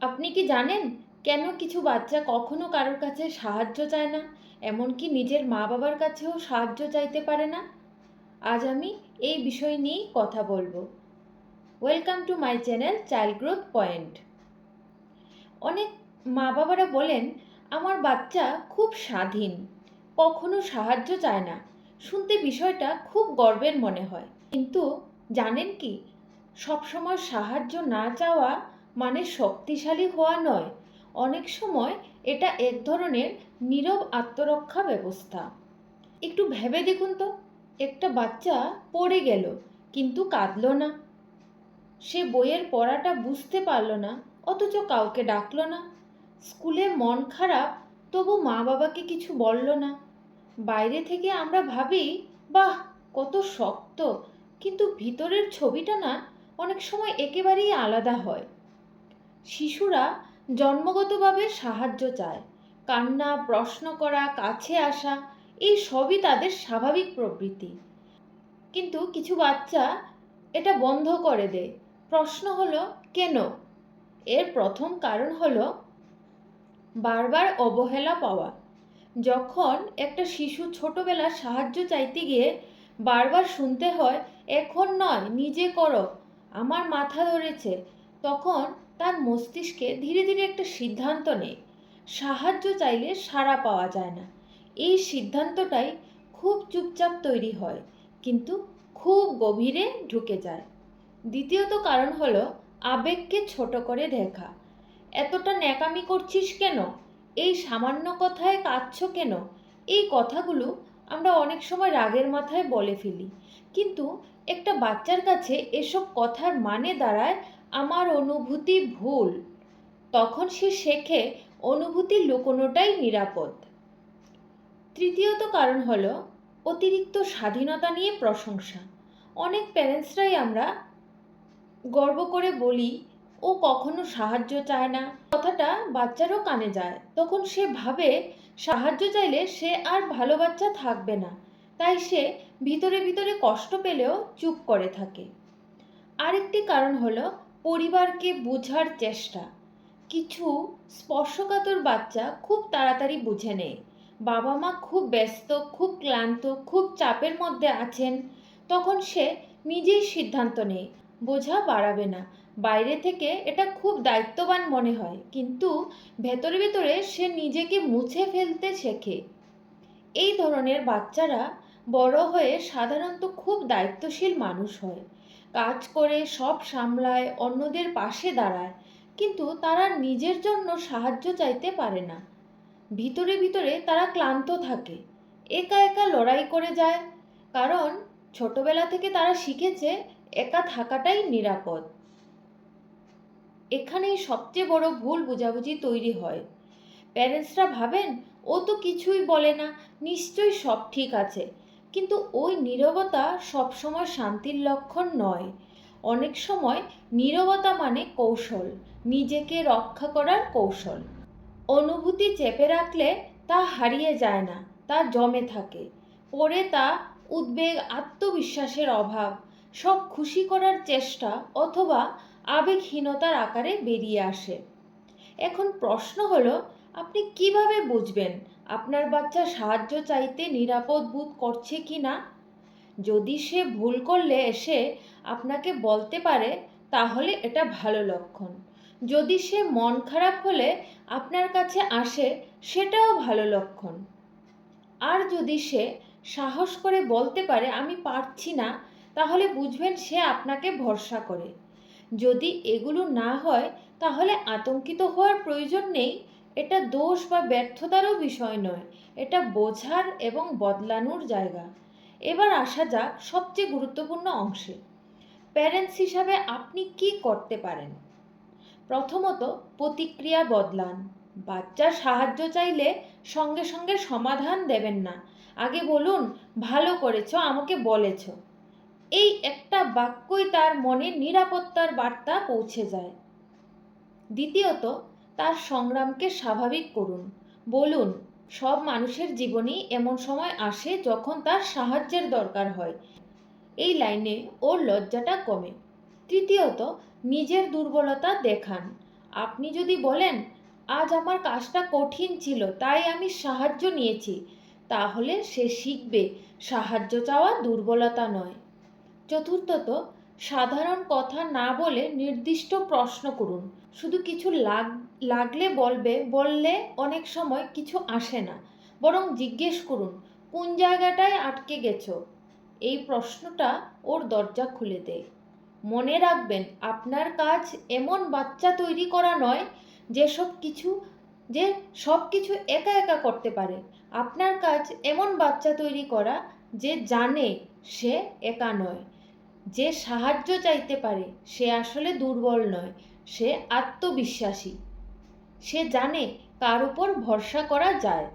আপনি কি জানেন কেন কিছু বাচ্চা কখনো কারোর কাছে সাহায্য চায় না, এমনকি নিজের মা বাবার কাছেও সাহায্য চাইতে পারে না? আজ আমি এই বিষয় নিয়েই কথা বলবো। Welcome to my channel child growth point. অনেক মা বাবারা বলেন, আমার বাচ্চা খুব স্বাধীন, কখনো সাহায্য চায় না। শুনতে বিষয়টা খুব গর্বের মনে হয়, কিন্তু জানেন কি, সবসময় সাহায্য না চাওয়া মানে শক্তিশালী হওয়া নয়। অনেক সময় এটা এক ধরনের নীরব আত্মরক্ষা ব্যবস্থা। একটু ভেবে দেখুন তো, একটা বাচ্চা পড়ে গেল কিন্তু কাঁদলো না, সে বইয়ের পড়াটা বুঝতে পারল না, অথচ কাউকে ডাকলো না। স্কুলে মন খারাপ, তবু মা বাবাকে কিছু বলল না। বাইরে থেকে আমরা ভাবি, বাহ, কত শক্ত, কিন্তু ভিতরের ছবিটা না অনেক সময় একেবারেই আলাদা হয়। শিশুরা জন্মগতভাবে সাহায্য চায়, কান্না, প্রশ্ন করা, কাছে আসা, এই সবই তাদের স্বাভাবিক প্রবৃত্তি। কিন্তু কিছু বাচ্চা এটা বন্ধ করে দেয়। প্রশ্ন হলো কেন? এর প্রথম কারণ হলো বারবার অবহেলা পাওয়া। যখন একটা শিশু ছোটবেলায় সাহায্য চাইতে গিয়ে বারবার শুনতে হয়, এখন নয়, নিজে করো, আমার মাথা ধরেছে, তখন তার মস্তিষ্কে ধীরে ধীরে একটা সিদ্ধান্ত নেয়, সাহায্য চাইলে সাড়া পাওয়া যায় না। এই সিদ্ধান্তটাই খুব চুপচাপ তৈরি হয়, কিন্তু খুব গভীরে ঢুকে যায়। দ্বিতীয়ত কারণ হলো আবেগকে ছোট করে দেখা। এতটা ন্যাকামি করছিস কেন, এই সামান্য কথায় কাঁদছ কেন, এই কথাগুলো আমরা অনেক সময় রাগের মাথায় বলে ফেলি, কিন্তু একটা বাচ্চার কাছে এসব কথার মানে দাঁড়ায় আমার অনুভূতি ভুল। তখন সে শেখে অনুভূতি লুকোনোটাই নিরাপদ। তৃতীয়ত কারণ হলো অতিরিক্ত স্বাধীনতা নিয়ে প্রশংসা। অনেক প্যারেন্টসরাই আমরা গর্ব করে বলি, ও কখনো সাহায্য চায় না, কথাটা বাচ্চারও কানে যায়। তখন সে ভাবে সাহায্য চাইলে সে আর ভালো বাচ্চা থাকবে না, তাই সে ভিতরে ভিতরে কষ্ট পেলেও চুপ করে থাকে। আরেকটি কারণ হলো পরিবারকে বোঝার চেষ্টা। কিছু স্পর্শকাতর বাচ্চা খুব তাড়াতাড়ি বুঝে নেয়, বাবা মা খুব ব্যস্ত, খুব ক্লান্ত, খুব চাপের মধ্যে আছেন, তখন সে নিজেই সিদ্ধান্ত নেয় বোঝা বাড়াবে না। বাইরে থেকে এটা খুব দায়িত্ববান মনে হয়, কিন্তু ভেতরে ভেতরে সে নিজেকে মুছে ফেলতে শেখে। এই ধরনের বাচ্চারা বড় হয়ে সাধারণত খুব দায়িত্বশীল মানুষ হয়, কাজ করে, সব সামলায়, অন্যদের পাশে দাঁড়ায়, কিন্তু তারা নিজের জন্য সাহায্য চাইতে পারে না। ভিতরে ভিতরে তারা ক্লান্ত থাকে, একা একা লড়াই করে যায়, কারণ ছোটবেলা থেকে তারা শিখেছে একা থাকাটাই নিরাপদ। এখানেই সবচেয়ে বড় ভুল বোঝাবুঝি তৈরি হয়। প্যারেন্টসরা ভাবেন, ও তো কিছুই বলে না, নিশ্চয়ই সব ঠিক আছে, কিন্তু ওই নীরবতা সবসময় শান্তির লক্ষণ নয়। অনেক সময় নীরবতা মানে কৌশল, নিজেকে রক্ষা করার কৌশল। অনুভূতি চেপে রাখলে তা হারিয়ে যায় না, তা জমে থাকে। পরে তা উদ্বেগ, আত্মবিশ্বাসের অভাব, সব খুশি করার চেষ্টা অথবা আবেগহীনতার আকারে বেরিয়ে আসে। এখন প্রশ্ন হলো, আপনি কিভাবে বুঝবেন আপনার বাচ্চা সাহায্য চাইতে নিরাপদ বোধ করছে কি না? যদি সে ভুল করলে এসে আপনাকে বলতে পারে, তাহলে এটা ভালো লক্ষণ। যদি সে মন খারাপ হলে আপনার কাছে আসে, সেটাও ভালো লক্ষণ। আর যদি সে সাহস করে বলতে পারে আমি পারছি না, তাহলে বুঝবেন সে আপনাকে ভরসা করে। যদি এগুলো না হয়, তাহলে আতঙ্কিত হওয়ার প্রয়োজন নেই। এটা দোষ বা ব্যর্থতারও বিষয় নয়, এটা বোঝার এবং বদলানোর জায়গা। এবার আসা যাক সবচেয়ে গুরুত্বপূর্ণ অংশে, প্যারেন্টস হিসাবে আপনি কি করতে পারেন। প্রথমত, প্রতিক্রিয়া বদলান। বাচ্চা সাহায্য চাইলে সঙ্গে সঙ্গে সমাধান দেবেন না, আগে বলুন, ভালো করেছো, আমাকে বলেছ। এই একটা বাক্যই তার মনে নিরাপত্তার বার্তা পৌঁছে যায়। দ্বিতীয়ত, তার সংগ্রামকে স্বাভাবিক করুন। বলুন, সব মানুষের জীবনেই এমন সময় আসে যখন তার সাহায্যের দরকার হয়। এই লাইনে ওর লজ্জাটা কমে। তৃতীয়ত, নিজের দুর্বলতা দেখান। আপনি যদি বলেন, আজ আমার কাজটা কঠিন ছিল তাই আমি সাহায্য নিয়েছি, তাহলে সে শিখবে সাহায্য চাওয়া দুর্বলতা নয়। চতুর্থত, সাধারণ কথা না বলে নির্দিষ্ট প্রশ্ন করুন। শুধু কিছু লাগলে বললে অনেক সময় কিছু আসে না, বরং জিজ্ঞেস করুন কোন জায়গাটায় আটকে গেছো। এই প্রশ্নটা ওর দরজা খুলে দেয়। মনে রাখবেন, আপনার কাজ এমন বাচ্চা তৈরি করা নয় যে সব কিছু একা একা করতে পারে। আপনার কাজ এমন বাচ্চা তৈরি করা যে জানে সে একা নয়, যে সাহায্য চাইতে পারে, সে আসলে দুর্বল নয়, সে আত্মবিশ্বাসী, সে জানে কার উপর ভরসা করা যায়।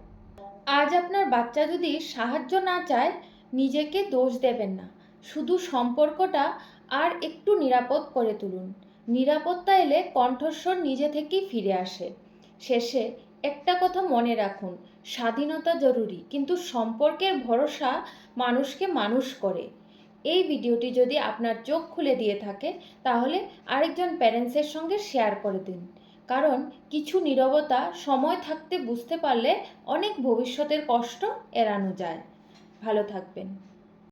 আজ আপনার বাচ্চা যদি সাহায্য না চায়, নিজেকে দোষ দেবেন না, শুধু সম্পর্কটা আর একটু নিরাপদ করে তুলুন। নিরাপত্তা এলে কণ্ঠস্বর নিজে থেকেই ফিরে আসে। শেষে একটা কথা মনে রাখুন, স্বাধীনতা জরুরি, কিন্তু সম্পর্কের ভরসা মানুষকে মানুষ করে। এই ভিডিওটি যদি আপনার চোখ খুলে দিয়ে থাকে, তাহলে আরেকজন প্যারেন্টসের সঙ্গে শেয়ার করে দিন। কারণ কিছু নীরবতা সময় থাকতে বুঝতে পারলে অনেক ভবিষ্যতের কষ্ট এড়ানো যায়। ভালো থাকবেন।